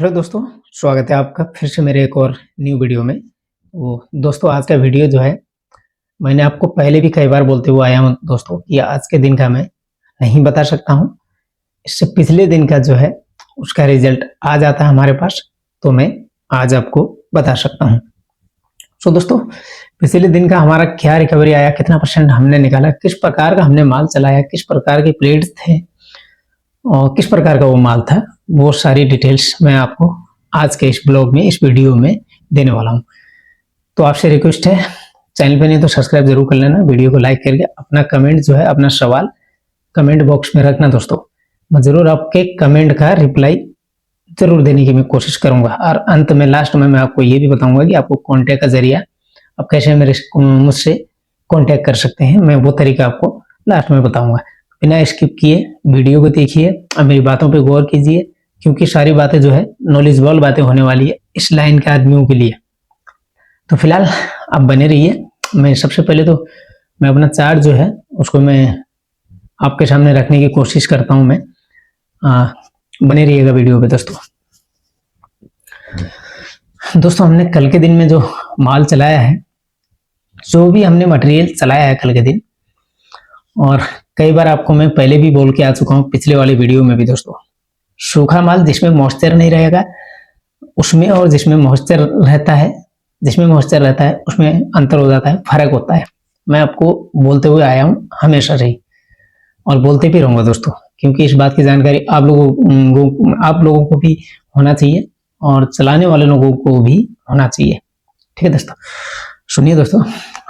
Hello दोस्तों, स्वागत है आपका फिर से मेरे एक और न्यू वीडियो में। दोस्तों आज का वीडियो जो है, मैंने आपको पहले भी कई बार बोलते हुए आया हूँ दोस्तों कि आज के दिन का मैं नहीं बता सकता हूँ। इससे पिछले दिन का जो है उसका रिजल्ट आ जाता है हमारे पास, तो मैं आज आपको बता सकता हूँ। दोस्तों पिछले दिन का हमारा क्या रिकवरी आया, कितना % हमने निकाला, किस प्रकार का हमने माल चलाया, किस प्रकार के प्लेट्स थे और किस प्रकार का वो माल था, वो सारी डिटेल्स मैं आपको आज के इस ब्लॉग में, इस वीडियो में देने वाला हूँ। तो आपसे रिक्वेस्ट है, चैनल पे नहीं तो सब्सक्राइब जरूर कर लेना, वीडियो को लाइक करके अपना कमेंट जो है, अपना सवाल कमेंट बॉक्स में रखना दोस्तों। मैं जरूर आपके कमेंट का रिप्लाई जरूर देने की मैं कोशिश करूंगा। और अंत में लास्ट में मैं आपको ये भी बताऊंगा कि आपको कॉन्टैक्ट का जरिया आप कैसे मुझसे कॉन्टैक्ट कर सकते हैं, मैं वो तरीका आपको लास्ट में बताऊंगा। बिना स्किप किए वीडियो को देखिए और मेरी बातों पे गौर कीजिए, क्योंकि सारी बातें जो है नॉलेजेबल बातें होने वाली है इस लाइन के आदमियों के लिए। तो फिलहाल आप बने रहिए। मैं सबसे पहले तो मैं अपना चार्ट जो है उसको मैं आपके सामने रखने की कोशिश करता हूं। मैं बने रहिएगा वीडियो पे दोस्तों हमने कल के दिन में जो माल चलाया है, जो भी हमने मटेरियल चलाया है कल के दिन, और कई बार आपको मैं पहले भी बोल के आ चुका हूँ पिछले वाले वीडियो में भी दोस्तों, सूखा माल जिसमें मॉइस्चर नहीं रहेगा उसमें और जिसमें मॉइस्चर रहता है, उसमें अंतर हो जाता है, फर्क होता है। मैं आपको बोलते हुए आया हूँ हमेशा से ही, और बोलते भी रहूंगा दोस्तों, क्योंकि इस बात की जानकारी आप लोगों को भी होना चाहिए और चलाने वाले लोगों को भी होना चाहिए। ठीक है दोस्तों, सुनिए दोस्तों,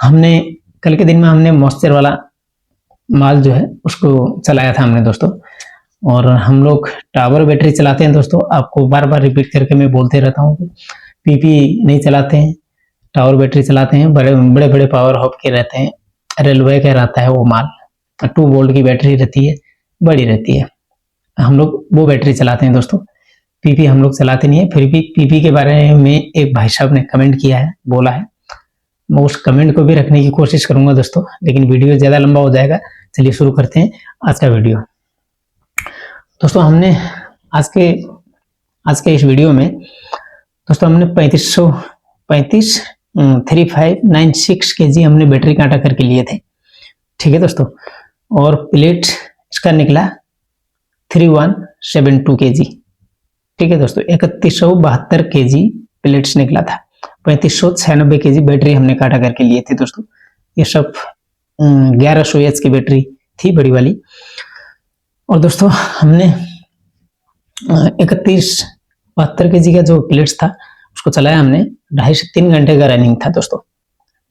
हमने कल के दिन में हमने मॉइस्चर वाला माल जो है उसको चलाया था हमने दोस्तों। और हम लोग टावर बैटरी चलाते हैं दोस्तों, आपको बार बार रिपीट करके मैं बोलते रहता हूँ, पीपी नहीं चलाते हैं, टावर बैटरी चलाते हैं। बड़े बड़े पावर हाउस के रहते हैं, रेलवे का रहता है वो माल, 2 वोल्ट की बैटरी रहती है, बड़ी रहती है, हम लोग वो बैटरी चलाते हैं दोस्तों। पीपी हम लोग चलाते नहीं है। फिर भी पीपी के बारे में एक भाई साहब ने कमेंट किया है, बोला है, मैं उस कमेंट को भी रखने की कोशिश करूंगा दोस्तों, लेकिन वीडियो ज्यादा लंबा हो जाएगा। चलिए शुरू करते हैं आज का वीडियो। दोस्तों हमने आज के इस वीडियो में दोस्तों हमने 3596 केजी हमने बैटरी कांटा करके लिए थे। ठीक है दोस्तों, और प्लेट इसका निकला 3172 केजी। ठीक है दोस्तों, 3172 केजी प्लेट्स निकला था। 3596 केजी बैटरी हमने काटा करके लिए थे दोस्तों। ये सब 1100 एच की बैटरी थी, बड़ी वाली। और दोस्तों हमने 3172 केजी का जो प्लेट्स था उसको चलाया हमने, 2.5 से 3 घंटे का रनिंग था दोस्तों।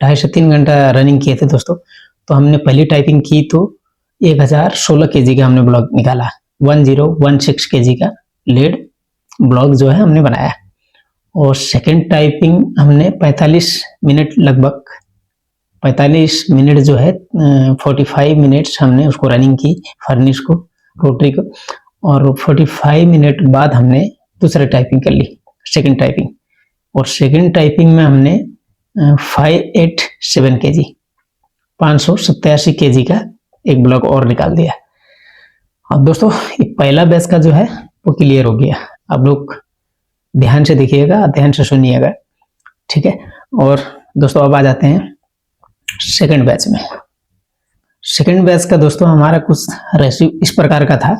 2.5 से 3 घंटा रनिंग किए थे दोस्तों। तो हमने पहली टाइपिंग की तो 1016 केजी का हमने ब्लॉक निकाला, 1016 केजी का लेड ब्लॉक जो है हमने बनाया। और सेकेंड टाइपिंग हमने 45 मिनट, लगभग 45 मिनट जो है 45 मिनट्स हमने उसको रनिंग की, फर्निश को, रोटरी को। और 45 मिनट बाद हमने दूसरी टाइपिंग कर ली, सेकेंड टाइपिंग। और सेकेंड टाइपिंग में हमने 587 केजी, 587 केजी का एक ब्लॉक और निकाल दिया। अब दोस्तों ये पहला बैच का जो है वो क्लियर हो गया। आप लोग ध्यान से देखिएगा, ध्यान से सुनिएगा, ठीक है। और दोस्तों अब आ जाते हैं सेकंड बैच में। सेकंड बैच का दोस्तों हमारा कुछ रेशियो इस प्रकार का था,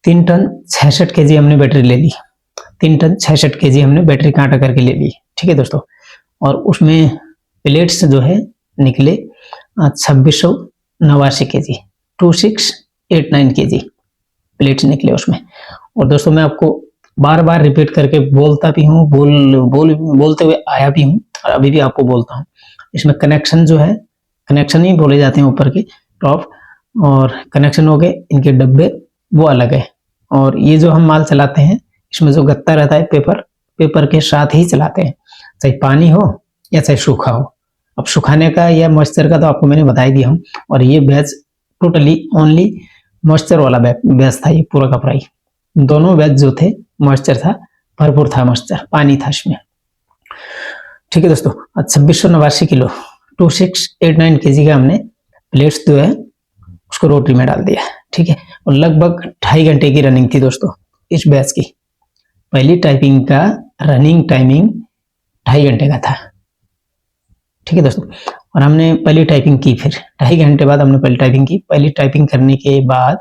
3 टन 66 केजी हमने बैटरी ले ली, 3 टन 66 केजी हमने बैटरी कांटा करके ले ली। ठीक है दोस्तों, और उसमें प्लेट्स जो है निकले 2689 केजी, 2689 केजी प्लेट्स निकले उसमें। और दोस्तों मैं आपको बार बार रिपीट करके बोलता भी हूँ, बोलते हुए आया भी हूँ, और अभी भी आपको बोलता हूँ, इसमें कनेक्शन जो है, कनेक्शन ही बोले जाते हैं ऊपर के टॉप, और कनेक्शन हो गए, इनके डब्बे वो अलग है। और ये जो हम माल चलाते हैं इसमें जो गत्ता रहता है पेपर के साथ ही चलाते हैं, चाहे पानी हो या चाहे सूखा हो। अब सुखाने का या मॉइस्चर का तो आपको मैंने बता ही दिया हूँ। और ये बैच टोटली ओनली मॉइस्चर वाला बैच था, ये पूरा का पूरा ही। दोनों बैच जो थे मॉइस्चर था, भरपूर था मॉइस्चर, पानी था इसमें। ठीक है दोस्तों, 2689 किलो 2689 केजी का हमने प्लेट्स जो है उसको रोटरी में डाल दिया। ठीक है, और लगभग 2.5 घंटे की रनिंग थी दोस्तों इस बैच की। पहली टाइपिंग का रनिंग टाइमिंग 2.5 घंटे का था। ठीक है दोस्तों, और हमने पहली टाइपिंग की, फिर 2.5 घंटे बाद हमने पहली टाइपिंग की। पहली टाइपिंग करने के बाद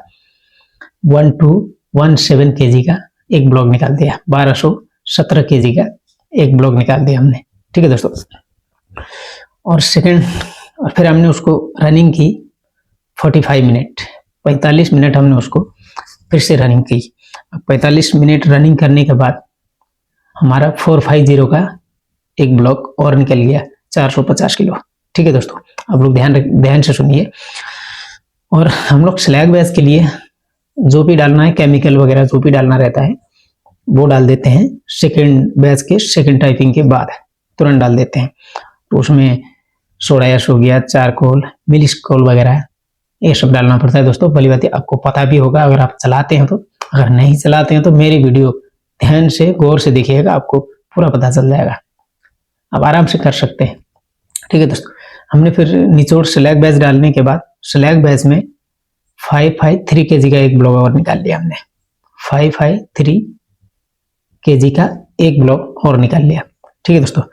1217 kg का एक ब्लॉग निकाल दिया, 1217 kg का एक ब्लॉग निकाल दिया हमने। ठीक है दोस्तों, और सेकंड, और फिर हमने उसको रनिंग की 45 मिनट, 45 मिनट हमने उसको फिर से रनिंग की। 45 मिनट रनिंग करने के बाद हमारा 450 का एक ब्लॉक और निकल गया, 450 किलो। ठीक है दोस्तों, आप लोग ध्यान से सुनिए। और हम लोग स्लैग बैच के लिए जो भी डालना है, केमिकल वगैरह जो भी डालना रहता है वो डाल देते हैं सेकंड बैच के सेकंड टाइपिंग के बाद, तुरंत डाल देते हैं। तो उसमें सोडा ऐश हो गया, चारकोल, मिलिस्कोल वगैरह ये सब डालना पड़ता है दोस्तों। भली बात आपको पता भी होगा अगर आप चलाते हैं तो, अगर नहीं चलाते हैं तो मेरी वीडियो ध्यान से गौर से देखिएगा, आपको पूरा पता चल जाएगा, आप आराम से कर सकते हैं। ठीक है दोस्तों, हमने फिर निचोड़ स्लैग बैच डालने के बाद स्लैग बैच में 553 kg का एक ब्लॉक और निकाल लिया हमने, 553 kg का एक ब्लॉक और निकाल लिया। ठीक है दोस्तों,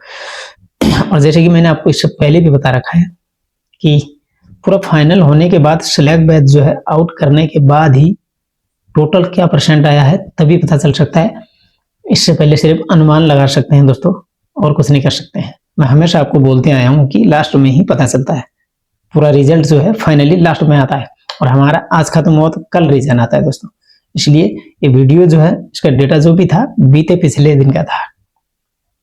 और जैसे कि मैंने आपको इससे पहले भी बता रखा है कि पूरा फाइनल होने के बाद स्लैग बैच जो है आउट करने के बाद ही टोटल क्या परसेंट आया है तभी पता चल सकता है। इससे पहले सिर्फ अनुमान लगा सकते हैं दोस्तों, और कुछ नहीं कर सकते हैं। मैं हमेशा आपको बोलते आया हूँ कि लास्ट में ही पता चलता है, पूरा रिजल्ट जो है फाइनली लास्ट में आता है, और हमारा आज खत्म हुआ तो कल रीजन आता है दोस्तों। इसलिए ये वीडियो जो है, इसका डेटा जो भी था बीते पिछले दिन का था।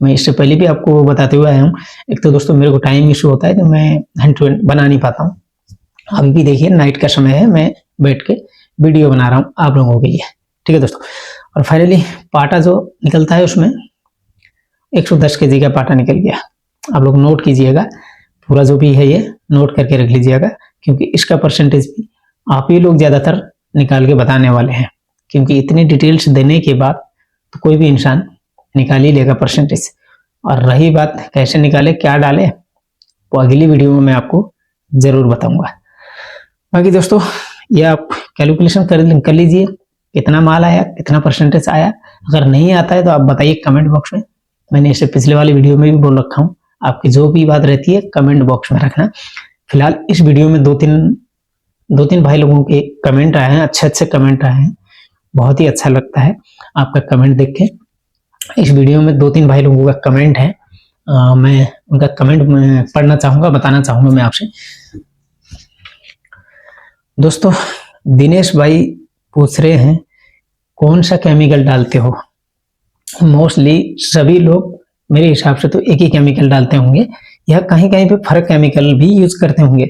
मैं इससे पहले भी आपको बताते हुए आया हूँ। एक तो दोस्तों मेरे को टाइम इशू होता है तो मैं हैंड टू हैंड बना नहीं पाता हूँ। अभी भी देखिए नाइट का समय है, मैं बैठ के वीडियो बना रहा हूँ आप लोगों के लिए। ठीक है दोस्तों, और फाइनली पाटा जो निकलता है उसमें 110 kg का पाटा निकल गया। आप लोग नोट कीजिएगा, पूरा जो भी है ये नोट करके रख लीजिएगा, क्योंकि इसका परसेंटेज भी आप ही लोग ज्यादातर निकाल के बताने वाले हैं, क्योंकि इतनी डिटेल्स देने के बाद तो कोई भी इंसान निकाल ही लेगा परसेंटेज। और रही बात कैसे निकाले, क्या डाले, वो अगली वीडियो में मैं आपको जरूर बताऊंगा। बाकी दोस्तों ये आप कैलकुलेशन कर लीजिए, कितना माल आया, कितना परसेंटेज आया। अगर नहीं आता है तो आप बताइए कमेंट बॉक्स में। मैंने इसे पिछले वाली वीडियो में भी बोल रखा हूँ, आपकी जो भी बात रहती है कमेंट बॉक्स में रखना। फिलहाल इस वीडियो में दो तीन भाई लोगों के कमेंट आए हैं, अच्छे कमेंट आए हैं, बहुत ही अच्छा लगता है आपका कमेंट देख के। इस वीडियो में 2-3 भाई लोगों का कमेंट है, मैं उनका कमेंट पढ़ना चाहूंगा, बताना चाहूंगा मैं आपसे। दोस्तों दिनेश भाई पूछ रहे हैं कौन सा केमिकल डालते हो। मोस्टली सभी लोग मेरे हिसाब से तो एक ही केमिकल डालते होंगे, या कहीं कहीं पे फर्क केमिकल भी यूज करते होंगे।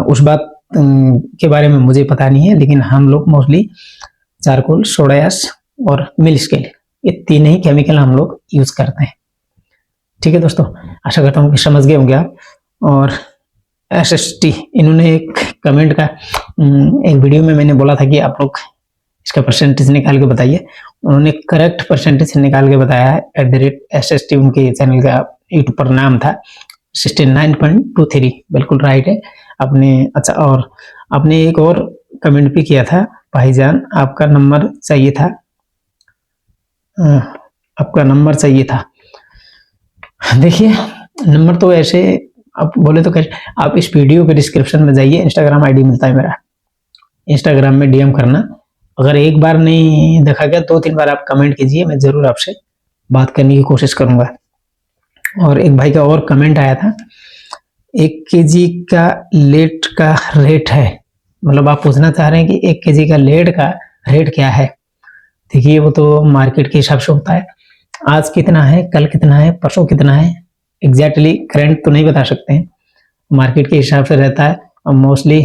उस बात के बारे में मुझे पता नहीं है, लेकिन हम लोग मोस्टली चारकोल, सोडा ऐश और मिल स्केल, ये 3 ही केमिकल हम लोग यूज करते हैं। ठीक है दोस्तों, आशा करता हूँ कि समझ गए होंगे आप। और SST इन्होंने एक कमेंट का एक वीडियो में मैंने बोला था कि आप लोग इसका परसेंटेज निकाल के बताइए, उन्होंने करेक्ट परसेंटेज निकाल के बताया है। @SST उनके चैनल का यूट्यूब पर नाम था, 69.23 बिल्कुल राइट है आपने। अच्छा, और आपने एक और कमेंट भी किया था, भाईजान आपका नंबर चाहिए था, आपका नंबर चाहिए था। देखिए नंबर तो ऐसे आप बोले तो कैसे, आप इस वीडियो के डिस्क्रिप्शन में जाइए, इंस्टाग्राम आईडी मिलता है मेरा, इंस्टाग्राम में DM करना। अगर एक बार नहीं देखा गया 2-3 बार आप कमेंट कीजिए, मैं जरूर आपसे बात करने की कोशिश करूंगा। और एक भाई का और कमेंट आया था, 1 kg का लेट का रेट है, मतलब आप पूछना चाह रहे हैं कि 1 kg का लेट का रेट क्या है। देखिए वो तो मार्केट के हिसाब से होता है, आज कितना है, कल कितना है, परसों कितना है, एग्जैक्टली करंट तो नहीं बता सकते हैं, मार्केट के हिसाब से रहता है। और मोस्टली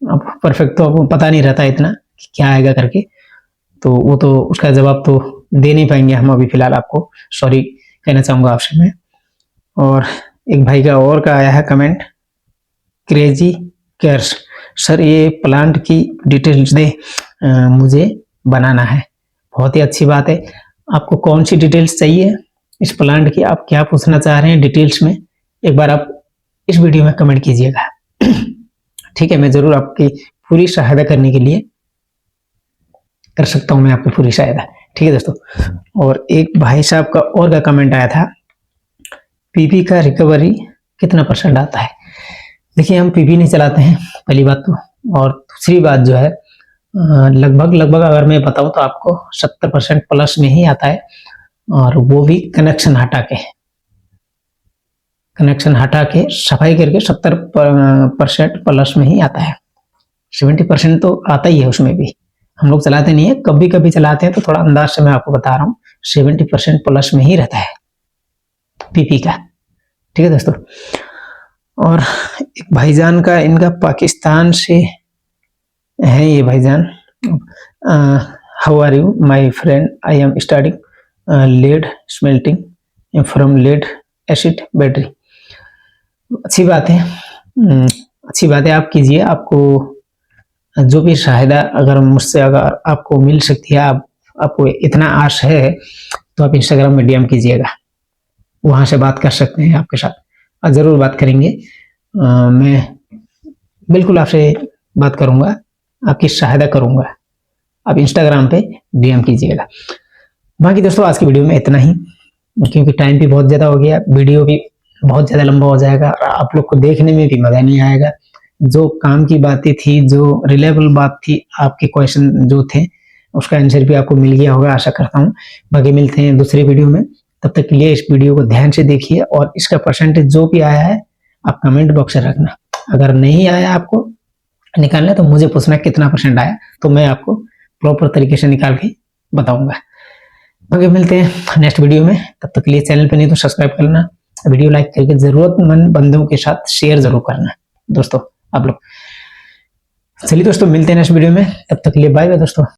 अब परफेक्ट तो आपको पता नहीं रहता इतना कि क्या आएगा करके, तो वो तो उसका जवाब तो दे नहीं पाएंगे हम अभी फिलहाल, आपको सॉरी कहना चाहूंगा आपसे मैं। और एक भाई का और का आया है कमेंट, क्रेजी केयर्स, सर ये प्लांट की डिटेल्स दे, मुझे बनाना है। बहुत ही अच्छी बात है, आपको कौन सी डिटेल्स चाहिए इस प्लांट की, आप क्या पूछना चाह रहे हैं डिटेल्स में, एक बार आप इस वीडियो में कमेंट कीजिएगा। ठीक है, मैं जरूर आपकी पूरी सहायता करने के लिए कर सकता हूं, मैं आपकी पूरी सहायता। ठीक है दोस्तों। और एक भाई साहब का और का कमेंट आया था, पीपी का रिकवरी कितना परसेंट आता है। देखिए हम पीपी नहीं चलाते हैं पहली बात तो, और दूसरी बात जो है लगभग अगर मैं बताऊं तो आपको 70% प्लस में ही आता है, और वो भी कनेक्शन हटा के सफाई करके 70% प्लस में ही आता है। 70% तो आता ही है, उसमें भी हम लोग चलाते नहीं है, कभी कभी चलाते हैं, तो थोड़ा अंदाज से मैं आपको बता रहा हूँ 70% प्लस में ही रहता है पीपी का। ठीक है दोस्तों। और एक भाईजान का, इनका पाकिस्तान से है ये भाईजान, how are you my friend, I am starting lead smelting from lead acid battery. अच्छी बात है, अच्छी बात है, आप कीजिए। आपको जो भी सहायता अगर मुझसे अगर आपको मिल सकती है, आपको इतना आश है, तो आप इंस्टाग्राम में डीएम कीजिएगा, वहां से बात कर सकते हैं आपके साथ, और जरूर बात करेंगे। मैं बिल्कुल आपसे बात करूंगा, आपकी सहायता करूंगा। आप इंस्टाग्राम पे डीएम कीजिएगा। बाकी दोस्तों आज की वीडियो में इतना ही, क्योंकि टाइम भी बहुत ज्यादा हो गया, वीडियो भी बहुत ज्यादा लंबा हो जाएगा, आप लोग को देखने में भी मजा नहीं आएगा। जो काम की बातें थी, जो रिलेबल बात थी, आपके क्वेश्चन जो थे उसका आंसर भी आपको मिल गया होगा, आशा करता हूँ। बाकी मिलते हैं दूसरी वीडियो में, तब तक के लिए इस वीडियो को ध्यान से देखिए, और इसका परसेंटेज जो भी आया है आप कमेंट बॉक्स में रखना। अगर नहीं आया आपको निकालना तो मुझे पूछना कितना परसेंट आया, तो मैं आपको प्रॉपर तरीके से निकाल के बताऊंगा। बाकी मिलते हैं नेक्स्ट वीडियो में, तब तक के लिए चैनल पे नहीं तो सब्सक्राइब करना, वीडियो लाइक करके जरूरतमंद बंदों के साथ शेयर जरूर करना दोस्तों आप लोग। चलिए दोस्तों मिलते हैं नेक्स्ट वीडियो में, तब तक के लिए बाय बाय दोस्तों।